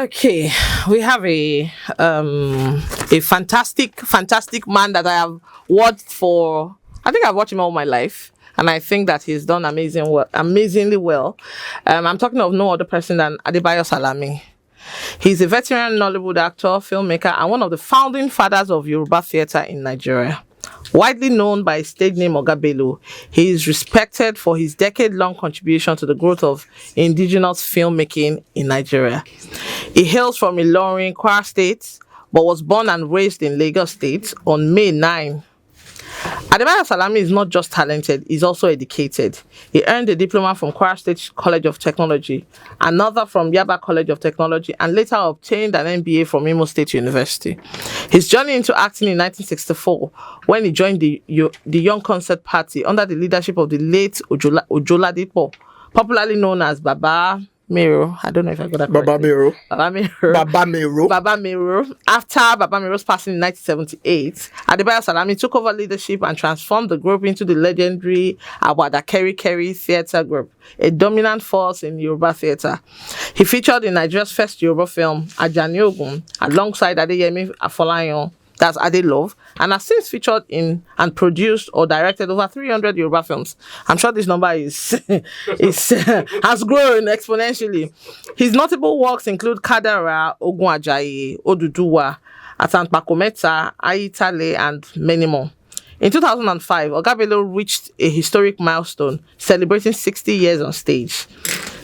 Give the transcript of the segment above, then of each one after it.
Okay, we have a fantastic man that I have watched for. I think I've watched him all my life, and I think that he's done amazingly well. I'm talking of no other person than Adebayo Salami. He's a veteran Nollywood actor, filmmaker, and one of the founding fathers of Yoruba theatre in Nigeria. Widely known by his stage name Oga Bello, he is respected for his decade-long contribution to the growth of indigenous filmmaking in Nigeria. He hails from Ilorin, Kwara State, but was born and raised in Lagos State on May 9. Adebayo Salami is not just talented, he's also educated. He earned a diploma from Kwara State College of Technology, another from Yaba College of Technology, and later obtained an MBA from Imo State University. His journey into acting in 1964, when he joined the Young Concert Party under the leadership of the late Ojoladipo, popularly known as Baba Mero. I don't know if I got that correctly. Baba Mero. After Baba Mero's passing in 1978, Adebayo Salami took over leadership and transformed the group into the legendary Awada Keri Theatre Group, a dominant force in Yoruba theatre. He featured in Nigeria's first Yoruba film, Ajani Ogun, alongside Adeyemi Afolayan, that's Ade Love, and has since featured in and produced or directed over 300 Yoruba films. I'm sure this number is has grown exponentially. His notable works include Kadara, Ogun Ajayi, Oduduwa, Atanpakometa, Ayitale, and many more. In 2005, Oga Bello reached a historic milestone, celebrating 60 years on stage.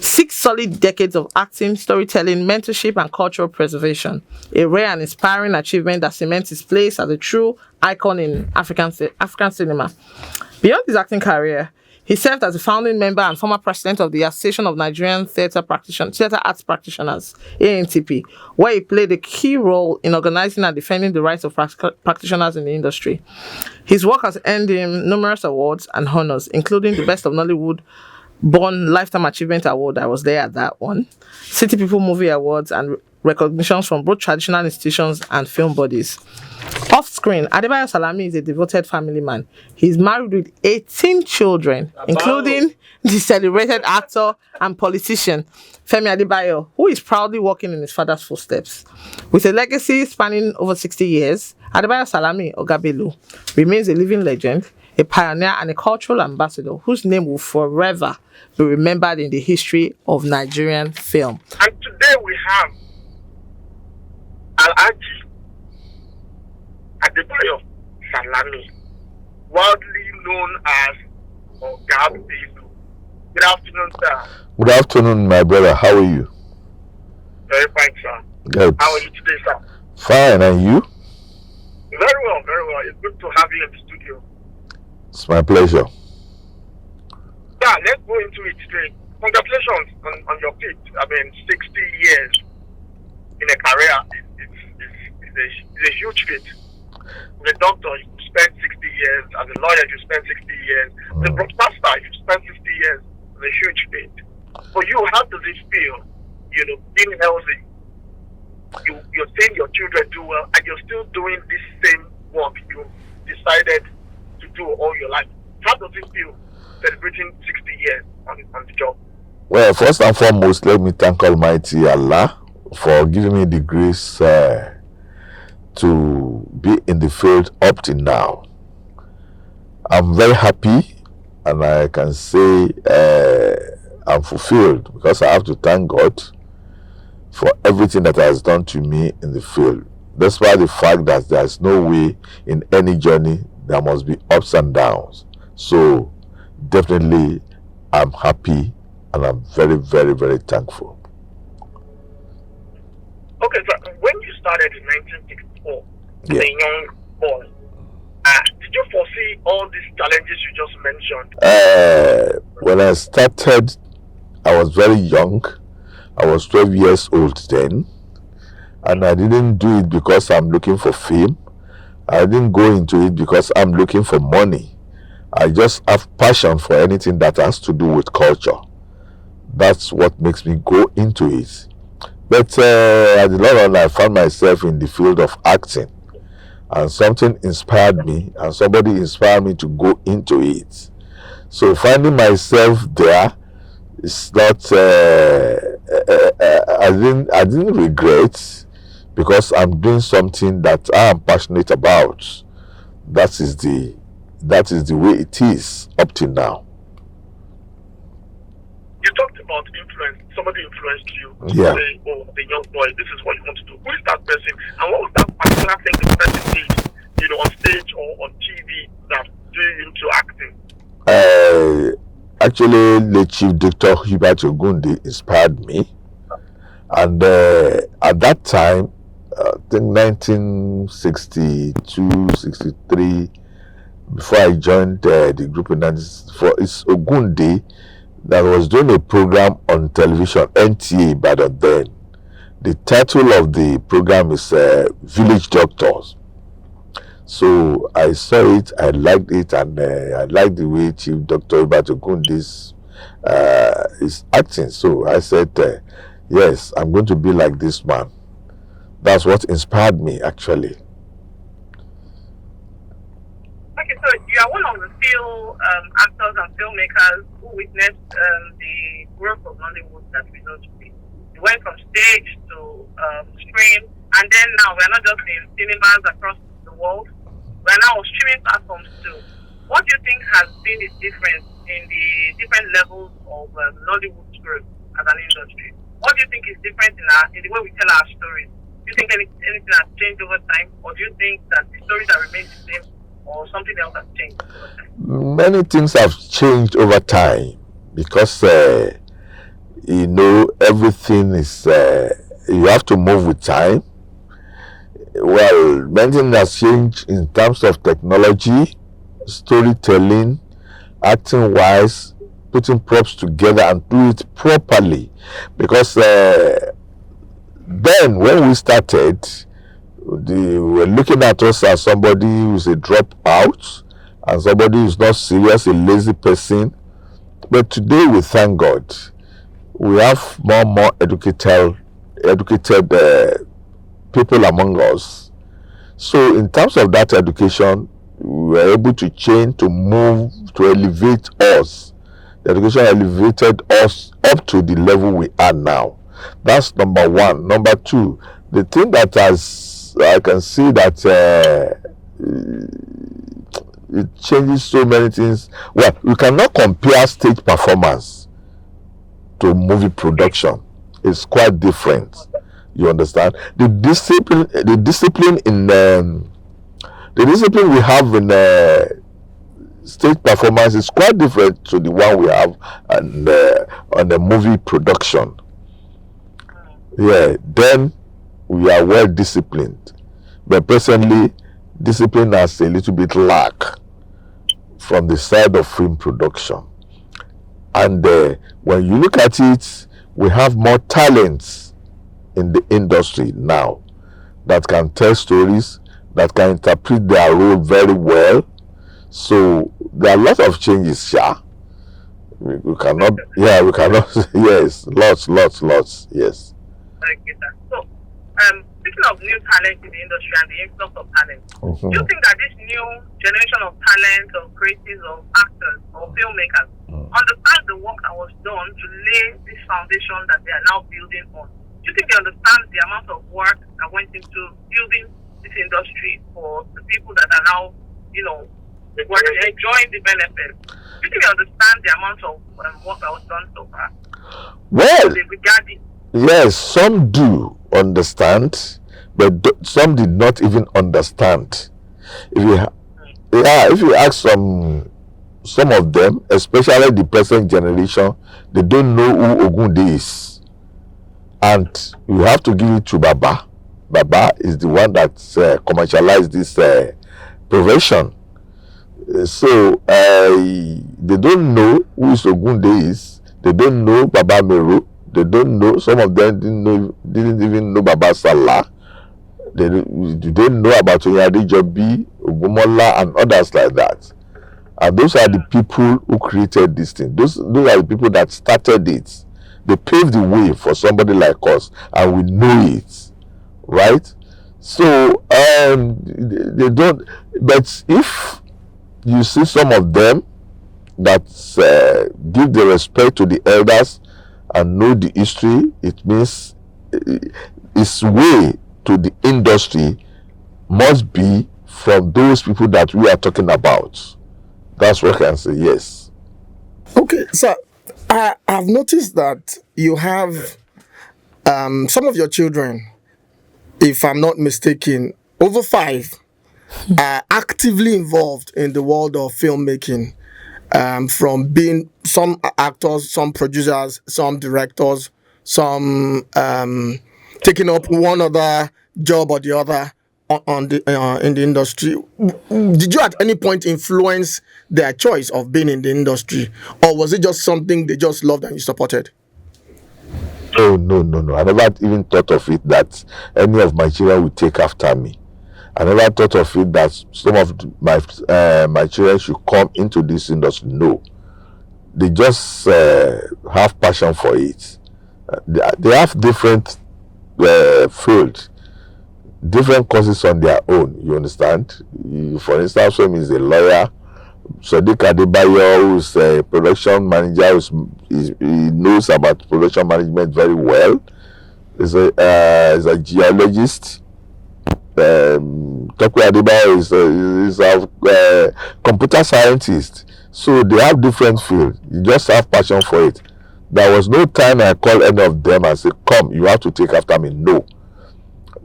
6 solid decades of acting, storytelling, mentorship, and cultural preservation. A rare and inspiring achievement that cements his place as a true icon in African cinema. Beyond his acting career, he served as a founding member and former president of the Association of Nigerian Theatre Arts Practitioners, ANTP, where he played a key role in organizing and defending the rights of practitioners in the industry. His work has earned him numerous awards and honors, including the Best of Nollywood Born Lifetime Achievement Award. I was there at that one. City People Movie Awards and recognitions from both traditional institutions and film bodies. Off screen, Adebayo Salami is a devoted family man. He's married with 18 children, including the celebrated actor and politician Femi Adebayo, who is proudly walking in his father's footsteps. With a legacy spanning over 60 years, Adebayo Salami Oga Bello remains a living legend, a pioneer and a cultural ambassador whose name will forever be remembered in the history of Nigerian film. And today we have Alhaji Adebayo Salami, widely known as Oga Bello. Good afternoon, sir. Good afternoon, my brother. How are you? Very fine, sir. Good. How are you today, sir? Fine, and you? Very well, very well. It's good to have you in the studio. It's my pleasure. Yeah, let's go into it today. Congratulations on your feat. 60 years in a career is a huge feat. As a doctor, you spent 60 years. As a lawyer, you spent 60 years. As a broadcaster, you spent 60 years. It's a huge feat. For you, how does it feel? Being healthy. You're seeing your children do well, and you're still doing this same work you decided to do all your life. How does it feel celebrating 60 years on the job? Well, first and foremost, let me thank Almighty Allah for giving me the grace to be in the field up to now. I'm very happy, and I can say I'm fulfilled because I have to thank God for everything that has done to me in the field. Despite the fact that there's no way in any journey there must be ups and downs. So definitely I'm happy and I'm very, very, very thankful. Okay, so when you started in 1964 as a young boy, did you foresee all these challenges you just mentioned? When I started, I was very young. I was 12 years old then, and I didn't do it because I'm looking for fame. I didn't go into it because I'm looking for money. I just have passion for anything that has to do with culture. That's what makes me go into it. But at the long run, I found myself in the field of acting, and something inspired me, and somebody inspired me to go into it. So finding myself there, It's not. I didn't regret because I'm doing something that I am passionate about. That is the that is the way it is up till now. You talked about influence. Somebody influenced you to Yeah. say, "Oh, the young boy, this is what you want to do." Who is that person? And what was that particular thing the person did, on stage or on TV that drew you into acting? Actually, the chief Dr. Hubert Ogunde inspired me, and at that time, I think 1962, 63, before I joined the group in 1964, it's Ogunde that was doing a program on television, NTA, but then the title of the program is Village Doctors. So I saw it, I liked it, and I liked the way Chief Dr. Hubert Ogunde is acting. So I said, yes, I'm going to be like this man. That's what inspired me, actually. Okay, so you are one of the few actors and filmmakers who witnessed the growth of Nollywood that we know today. You went from stage to screen, and then now we're not just in cinemas across the world, we're now on streaming platforms too. What do you think has been the difference in the different levels of Nollywood's growth as an industry? What do you think is different in the way we tell our stories? Do you think anything has changed over time, or do you think that the stories have remained the same, or something else has changed over time? Many things have changed over time because everything is you have to move with time. Well, many things has changed in terms of technology, storytelling, acting wise, putting props together and do it properly, because then when we started, they were looking at us as somebody who's a dropout and somebody who's not serious, a lazy person. But today, we thank God, we have more educated people among us. So in terms of that education, we were able to change, to move, to elevate us. The education elevated us up to the level we are now. That's number one. Number two, the thing that I can see that it changes so many things. Well, you cannot compare stage performance to movie production. It's quite different. You understand? The discipline we have in stage performance is quite different to the one we have on the movie production. Yeah, then we are well disciplined, but presently discipline has a little bit lack from the side of film production. And when you look at it, we have more talents in the industry now that can tell stories, that can interpret their role very well. So there are a lot of changes here. We cannot, yes, lots, yes. Okay, sir. So, speaking of new talent in the industry and the influx of talent, do you think that this new generation of talent, of creatives, of actors, or filmmakers understand the work that was done to lay this foundation that they are now building on? Do you think they understand the amount of work that went into building this industry for the people that are now, enjoying the benefits? Do you think they understand the amount of work that was done so far? Well, regarding yes, some do understand, but some did not even understand. If you ask some of them, especially the present generation, they don't know who Ogunde is, and you have to give it to Baba. Baba is the one that commercialized this profession. So they don't know who Ogunde is. They don't know Baba Meru. They don't know. Some of them didn't even know Baba Salah. They didn't know about Oyade Jobi, Ogumola, and others like that. And those are the people who created this thing. Those are the people that started it. They paved the way for somebody like us, and we know it, right? So they don't. But if you see some of them, that give the respect to the elders and know the history. It means its way to the industry must be from those people that we are talking about. That's what I can say. Yes. Okay, so I've noticed that you have some of your children, if I'm not mistaken, over 5 are actively involved in the world of filmmaking. From being some actors, some producers, some directors, some taking up one other job or the other on the in the industry. Did you at any point influence their choice of being in the industry, or was it just something they just loved and you supported? Oh, no. I never even thought of it that any of my children would take after me. I never thought of it that some of my children should come into this industry. No, they just have passion for it. They have different fields, different courses on their own. You understand? For instance, one is a lawyer. Sadiq Adebayo, who's a production manager, he knows about production management very well. He's a geologist. Toku Adebayo is a computer scientist. So they have different fields. You just have passion for it. There was no time I called any of them and say, come, you have to take after me. No.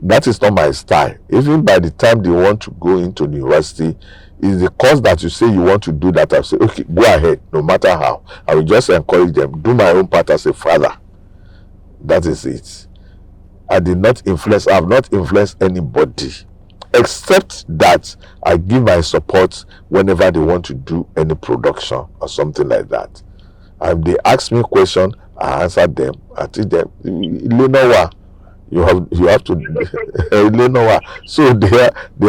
That is not my style. Even by the time they want to go into the university, is the course that you say you want to do that, I say, okay, go ahead, no matter how. I will just encourage them, do my own part as a father. That is it. I have not influenced anybody, except that I give my support whenever they want to do any production or something like that. And they ask me a question, I answer them. I tell them, you have to so they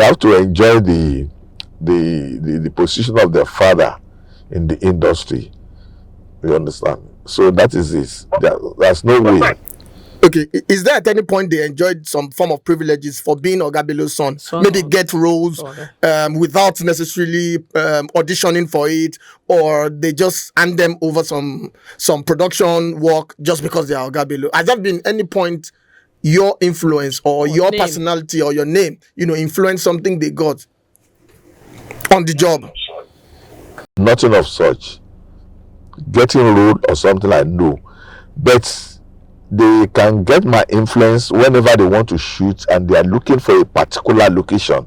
have to enjoy the position of their father in the industry. You understand? So that is it. There's no way. Okay, is there at any point they enjoyed some form of privileges for being Oga Bello's son? Maybe get roles without necessarily auditioning for it, or they just hand them over some production work just because they are Oga Bello? Has there been any point your influence or your name, personality or your name, influence something they got on the job? Nothing of such. Getting road or something like no, but they can get my influence whenever they want to shoot and they are looking for a particular location.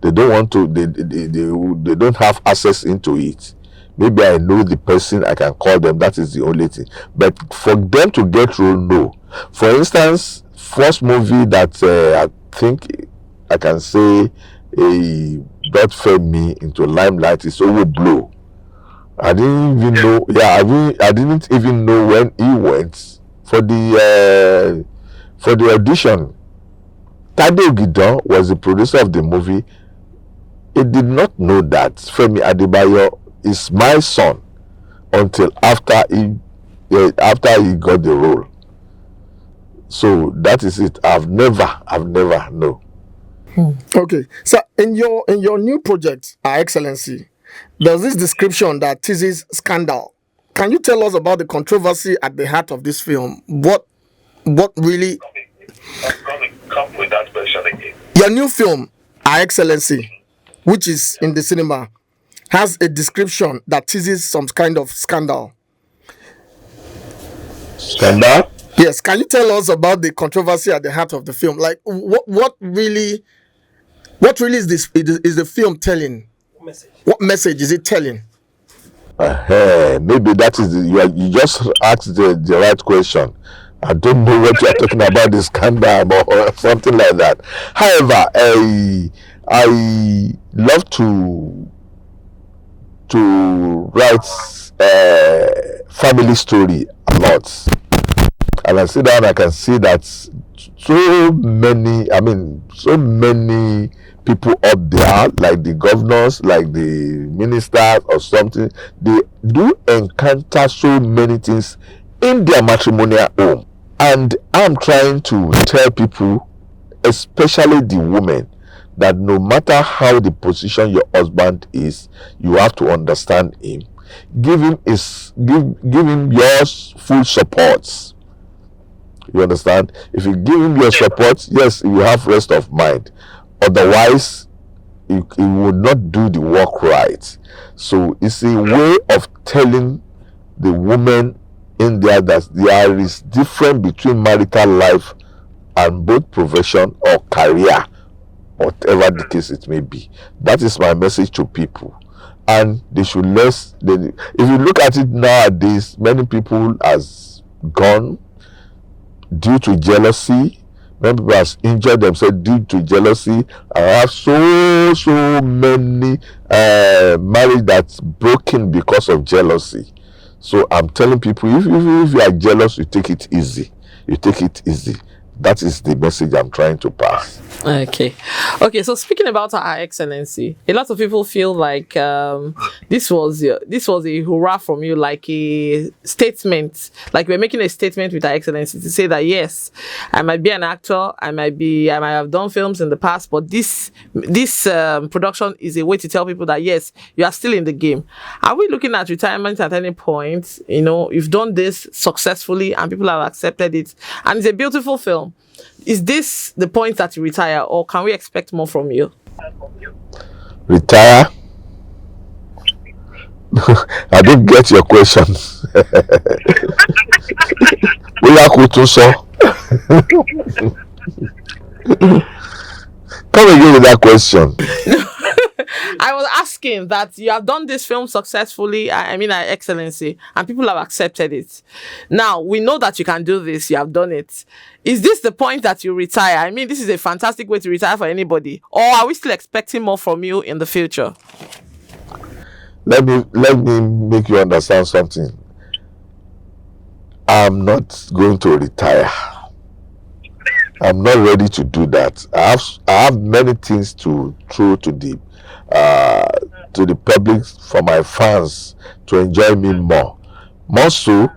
They don't want to. They don't have access into it. Maybe I know the person, I can call them. That is the only thing. But for them to get role, no. For instance, first movie that I think I can say brought me into limelight is Oga Bello. I didn't even know. Yeah, I didn't even know when he went for the audition. Tade Ogidon was the producer of the movie. He did not know that Femi Adebayo is my son until after he got the role. So that is it. I've never no. Okay, so in your new project, Her Excellency, there's this description that teases scandal. Can you tell us about the controversy at the heart of this film? What really? Come with that question again. Your new film, Her Excellency, which is in the cinema, has a description that teases some kind of scandal. Scandal? Yes. Can you tell us about the controversy at the heart of the film? Like, what really is this? Is the film telling? What message is it telling? Maybe that is you just asked the right question. I don't know what you are talking about, the scandal or something like that. However, I love to write family story a lot, and I sit down, I can see that so many people up there, like the governors, like the ministers or something, they do encounter so many things in their matrimonial home. And I'm trying to tell people, especially the women, that no matter how the position your husband is, you have to understand him. give him give him your full support. You understand? If you give him your support, yes, you have rest of mind. Otherwise, he would not do the work right. So it's a way of telling the woman in there that there is difference between marital life and both profession or career, whatever the case it may be. That is my message to people. And they should if you look at it nowadays, many people has gone due to jealousy. Many people has injured themselves due to jealousy. I have so many marriage that's broken because of jealousy. So I'm telling people, if you are jealous, you take it easy. You take it easy. That is the message I'm trying to pass. Okay. So speaking about Her Excellency, a lot of people feel like this was a hurrah from you, like a statement, like we're making a statement with Her Excellency to say that yes, I might be an actor, I might have done films in the past, but this production is a way to tell people that yes, you are still in the game. Are we looking at retirement at any point? You know, you've done this successfully and people have accepted it, and it's a beautiful film. Is this the point that you retire, or can we expect more from you? Retire? I didn't get your question. Come again with that question. I was asking that you have done this film successfully, I mean, Her Excellency, and people have accepted it. Now, we know that you can do this, you have done it. Is this the point that you retire? I mean, this is a fantastic way to retire for anybody. Or are we still expecting more from you in the future? Let me make you understand something. I'm not going to retire. I'm not ready to do that. I have many things to throw to the public, for my fans to enjoy me more. More so,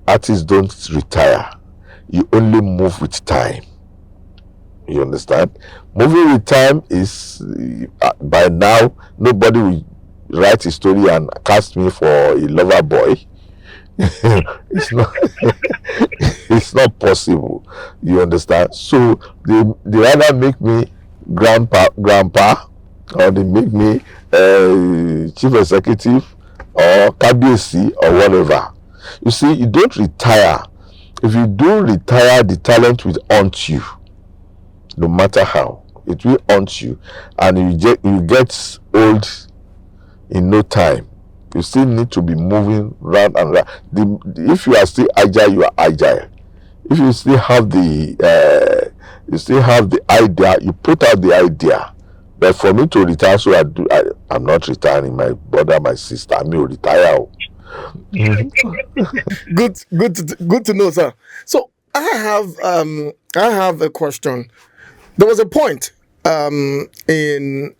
artists don't retire. You only move with time. You understand? Moving with time is by now nobody will write a story and cast me for a lover boy. It's not it's not possible. You understand? So they rather make me grandpa, or they make me chief executive or KBC or whatever. You see, you don't retire. If you do retire, the talent will haunt you. No matter how, it will haunt you, and you get old in no time. You still need to be moving round and round. If you are still agile, you are agile. If you still have the idea, you put out the idea. But for me to retire, so I'm not retiring. My brother, my sister, I will retire. Good to know, sir. So I have a question. There was a point in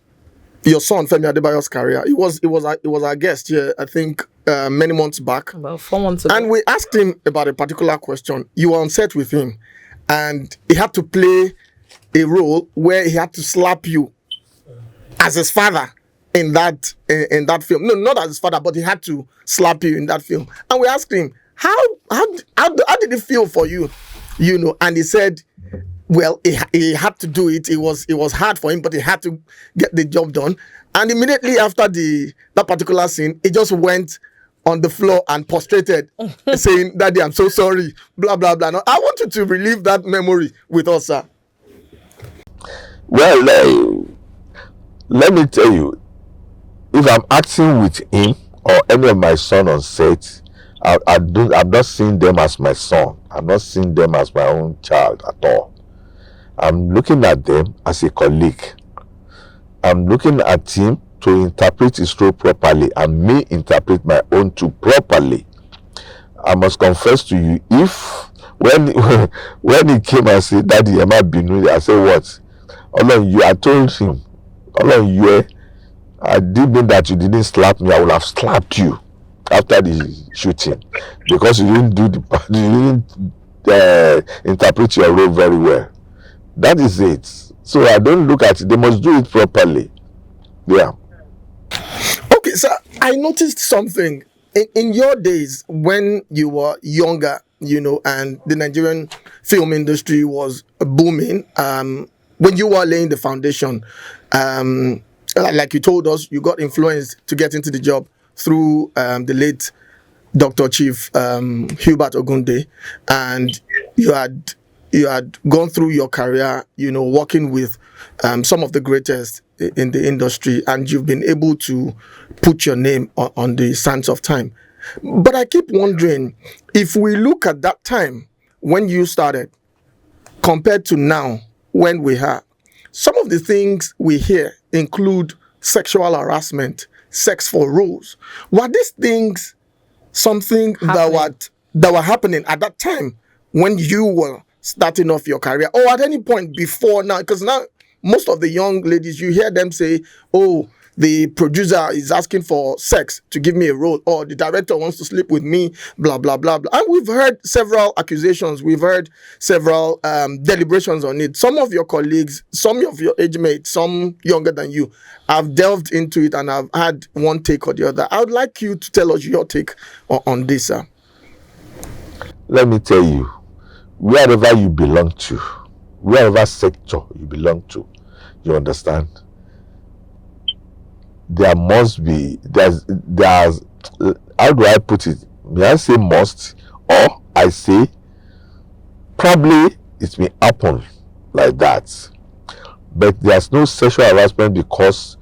your son Femi Adebayo's career. He was our guest here, I think, many months back. About 4 months ago. And we asked him about a particular question. You were on set with him, and he had to play a role where he had to slap you as his father in that film. No, not as his father, but he had to slap you in that film. And we asked him, how did it feel for you? You know, and he said, well, he had to do it. It was hard for him, but he had to get the job done. And immediately after that particular scene, he just went on the floor and prostrated, saying, "Daddy, I'm so sorry." Blah blah blah. Now, I want you to relive that memory with us, sir. Well, let me tell you, if I'm acting with him or any of my son on set, I'm not seeing them as my son. I'm not seeing them as my own child at all. I'm looking at them as a colleague. I'm looking at him to interpret his role properly, and me interpret my own too properly. I must confess to you, if when he came and said, "Daddy, am I binu?" I said, "What?" I told him, I did mean that you didn't slap me. I would have slapped you after the shooting, because you didn't interpret your role very well. That is it. So I don't look at it. They must do it properly. Yeah. Okay, sir. I noticed something in your days when you were younger, and the Nigerian film industry was booming. When you were laying the foundation, like you told us, you got influenced to get into the job through the late Dr. Chief Hubert Ogunde, and you had gone through your career, working with some of the greatest in the industry, and you've been able to put your name on the sands of time. But I keep wondering, if we look at that time when you started compared to now when we are, some of the things we hear include sexual harassment, sex for roles. Were these things something that were happening at that time when you were starting off your career, or at any point before now? Because now most of the young ladies, you hear them say, oh, the producer is asking for sex to give me a role, or the director wants to sleep with me, blah blah blah blah. And we've heard several accusations, we've heard several deliberations on it. Some of your colleagues, some of your age mates, some younger than you, have delved into it and have had one take or the other. I would like you to tell us your take on this, sir. Let me tell you, wherever you belong to, wherever sector you belong to, you understand, there must be, there's how do I put it? May I say must, or I say probably it may happen like that. But there's no sexual harassment because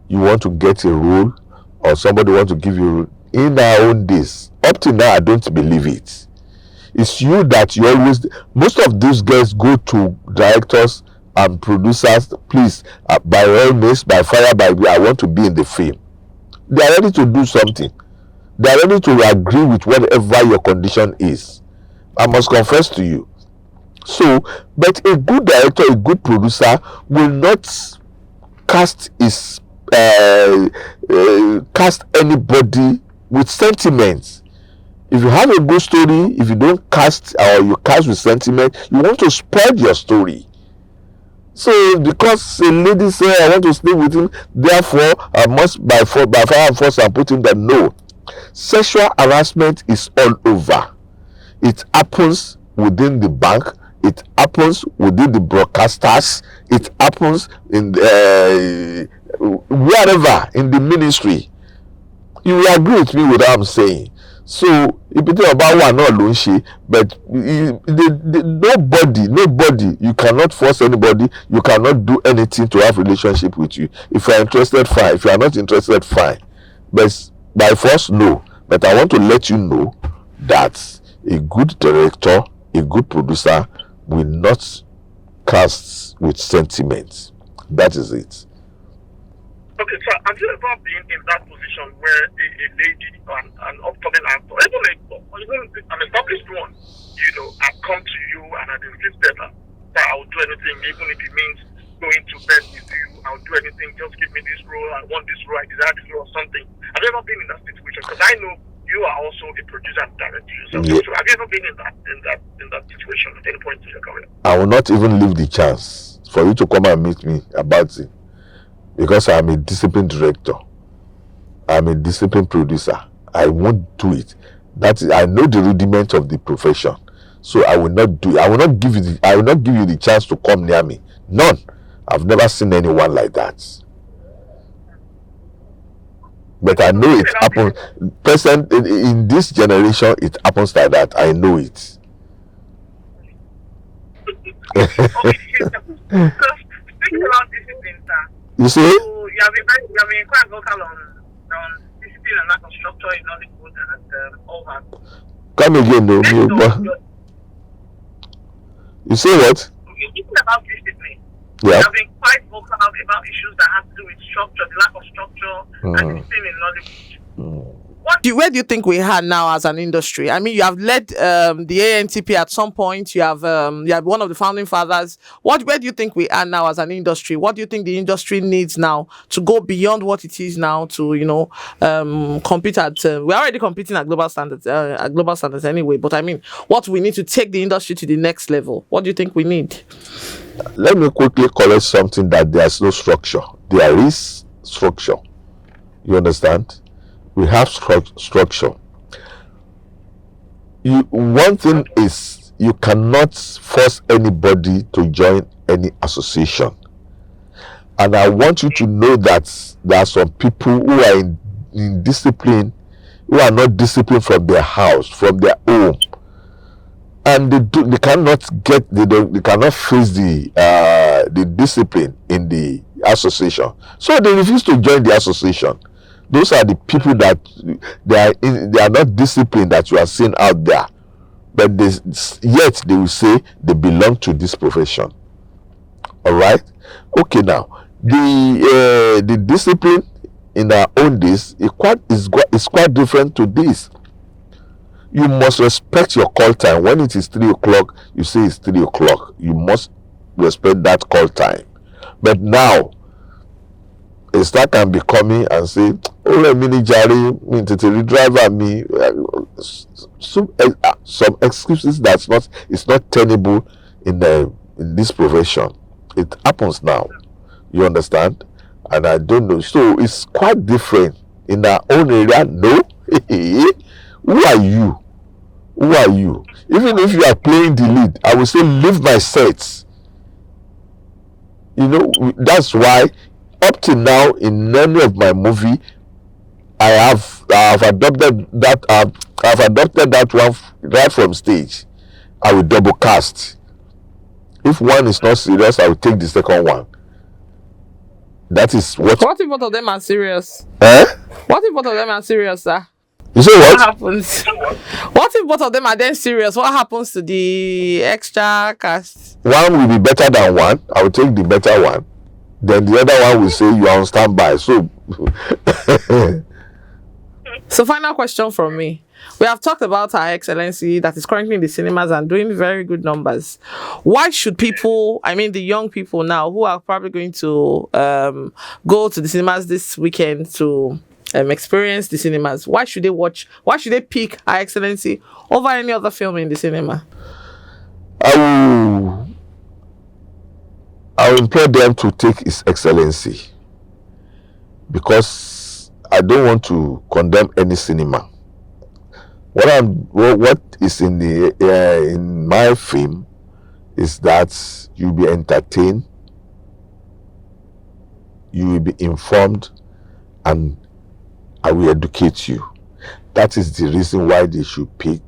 you want to get a role or somebody want to give you a role. In our own days, up to now, I don't believe it. It's you that you always, most of these girls go to directors and producers, please, by all means, by fire, by I want to be in the film. They are ready to do something. They are ready to agree with whatever your condition is. I must confess to you. So, but a good director, a good producer will not cast anybody with sentiments. If you have a good story, if you don't cast or you cast with sentiment, you want to spread your story. So because a lady say I want to stay with him, therefore I must by fire and force and put him down. No. Sexual harassment is all over. It happens within the bank, it happens within the broadcasters, it happens in wherever in the ministry. You will agree with me with what I'm saying. So if you think about one, not Lunshi, but nobody, you cannot force anybody, you cannot do anything to have relationship with you. If you are interested, fine. If you are not interested, fine. But by force, no. But I want to let you know that a good director, a good producer will not cast with sentiments. That is it. Okay, so have you ever been in that position where a lady, an upcoming actor, even an established one, have come to you and have insisted that I will do anything, even if it means going to bed with you, I'll do anything, just give me this role, I want this role, I desire this role or something. Have you ever been in that situation? Because I know you are also a producer and director yourself. Yeah. So have you ever been in that situation at any point in your career? I will not even leave the chance for you to come and meet me about it. Because I'm a disciplined director, I'm a disciplined producer. I won't do it. That is, I know the rudiment of the profession, so I will not do it. I will not give you the chance to come near me. None. I've never seen anyone like that. But I know it happens. Present in this generation, it happens like that. I know it. Speaking about discipline, sir. You see? So you have been quite vocal on discipline and lack of structure in Nollywood and all that. Come again, no. You say what? Speaking about discipline, yeah. You have been quite vocal about issues that have to do with structure, the lack of structure, and discipline in Nollywood. Where do you think we are now as an industry? I mean, you have led the ANTP at some point. You have one of the founding fathers. Where do you think we are now as an industry? What do you think the industry needs now to go beyond what it is now to compete at? We're already competing at global standards. Anyway. But I mean, what we need to take the industry to the next level? What do you think we need? Let me quickly correct something that there's no structure. There is structure. You understand? We have structure. One thing is, you cannot force anybody to join any association. And I want you to know that there are some people who are in discipline, who are not disciplined from their house, from their home, and they cannot face the discipline in the association, so they refuse to join the association. Those are the people that they are not disciplined, that you are seeing out there, but yet they will say they belong to this profession. All right. Okay, now the discipline in our own days is quite different to this. You must respect your call time. When it is 3 o'clock, you say it's 3 o'clock. You must respect that call time. But now, a star can be coming and say, "Oh, let me driver me." Some excuses it's not tenable in this profession. It happens now. You understand? And I don't know. So it's quite different in our own area. No, who are you? Who are you? Even if you are playing the lead, I will say leave my sets. That's why up to now in any of my movie, I've adopted that one right from stage. I will double cast. If one is not serious, I will take the second one. That is what if both of them are serious? What if both of them are serious, sir? You say what? What happens? What if both of them are then serious? What happens to the extra cast? One will be better than one. I will take the better one. Then the other one will say you are on standby. So So final question from me. We have talked about Her Excellency that is currently in the cinemas and doing very good numbers. Why should people, the young people now who are probably going to go to the cinemas this weekend to experience the cinemas, why should they pick Her Excellency over any other film in the cinema? I will implore them to take His Excellency, because I don't want to condemn any cinema. What is in my film is that you'll be entertained, you will be informed, and I will educate you. That is the reason why they should pick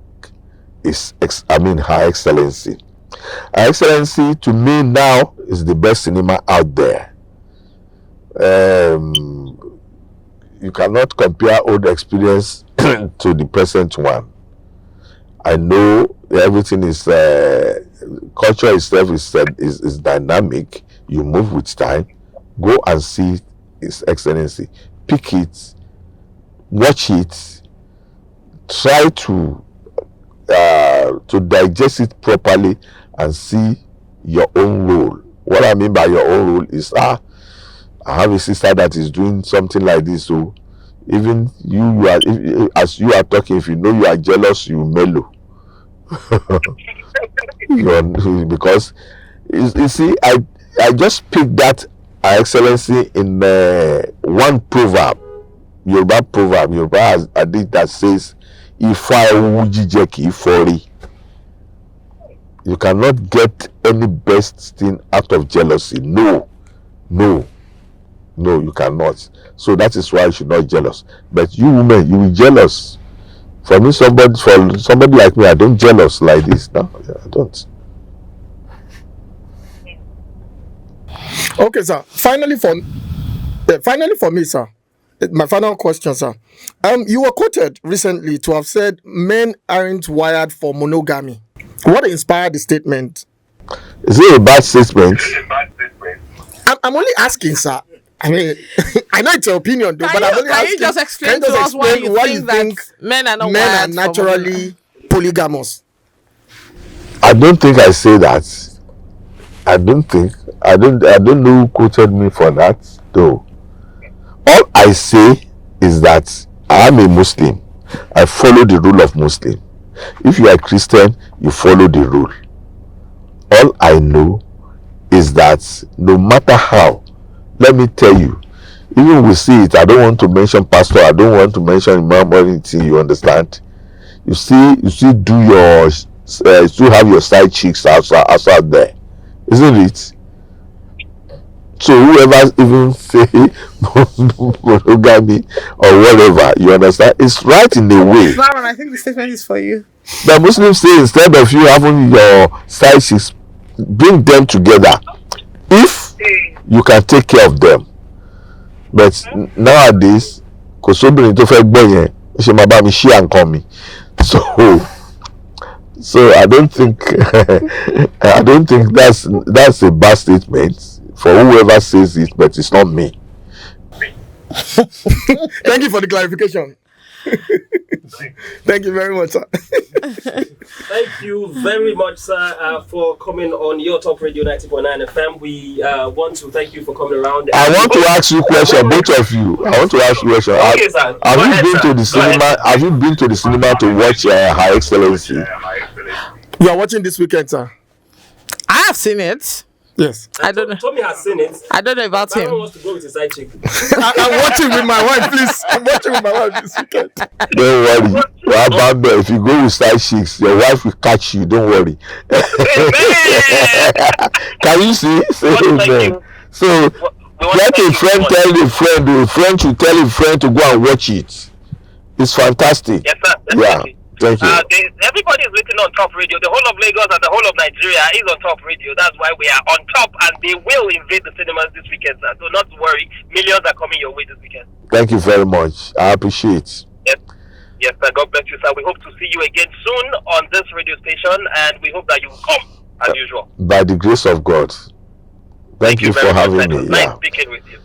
Her Excellency. Her Excellency to me now is the best cinema out there. You cannot compare old experience to the present one. I know everything is culture itself is dynamic. You move with time. Go and see His Excellency. Pick it, watch it, try to digest it properly and see your own role. What I mean by your own role is I have a sister that is doing something like this, so even as you are talking, if you know you are jealous, you mellow. Because you see, I just picked that Her Excellency in one proverb, Yoruba has a dish that says, "Ifa ewujijeki ifori." You cannot get any best thing out of jealousy. No, you cannot. So that is why you should not jealous. But you women, you will jealous. For somebody like me, I don't jealous like this. No, I don't. Okay, sir. Finally for me, sir. My final question, sir. You were quoted recently to have said men aren't wired for monogamy. What inspired the statement? Is it a bad statement? I'm only asking, sir. I mean, I know it's your opinion, though, but I'm only asking. Can you just explain to us why you think that men are not wired for naturally polygamous? I don't think I say that. I don't know who quoted me for that, though. All I say is that I am a Muslim. I follow the rule of Muslim. If you are a Christian, you follow the rule. All I know is that no matter how, let me tell you, Even we see it. I don't want to mention pastor. I don't want to mention imam or anything. You understand? You still do your, you still have your side chicks outside there, isn't it? So whoever even say monogamy or whatever, you understand, it's right in a way. That one, I think the statement is for you. The Muslims say instead of you having your side chicks, bring them together if you can take care of them. But nowadays, kò sóbìnrin tó fẹ́ gbọ́ yẹn, ó ṣe máa bá mi ṣí àǹkan mi. So I don't think that's a bad statement for whoever says it, but it's not me. Thank you for the clarification. Thank you very much, sir. Thank you very much, sir, for coming on your Top Radio 90.9 FM. We want to thank you for coming around. I want to ask you a question, both of you. I want to ask you a question. Okay, sir. Have you been to the cinema? Have you been to the cinema to watch Her Excellency? You are watching this weekend, sir. I have seen it. Yes. I don't know. Tommy has seen it. I don't know about Baron him. wants to go with his side chick. I'm watching with my wife, please. I'm watching with my wife this weekend. Don't worry. What about that? If you go with side chicks, your wife will catch you. Don't worry. Can you see? Say amen. So let a friend tell a friend should tell a friend to go and watch it. It's fantastic. Yes, sir. Yeah. Thank you. Everybody is listening on Top Radio. The whole of Lagos and the whole of Nigeria is on Top Radio. That's why we are on top, and they will invade the cinemas this weekend, sir. So not to worry. Millions are coming your way this weekend. Thank you very much. I appreciate. Yes, sir. God bless you, sir. We hope to see you again soon on this radio station, and we hope that you will come as usual. By the grace of God. Thank you for very much, having sir. It me. was nice Yeah. speaking with you.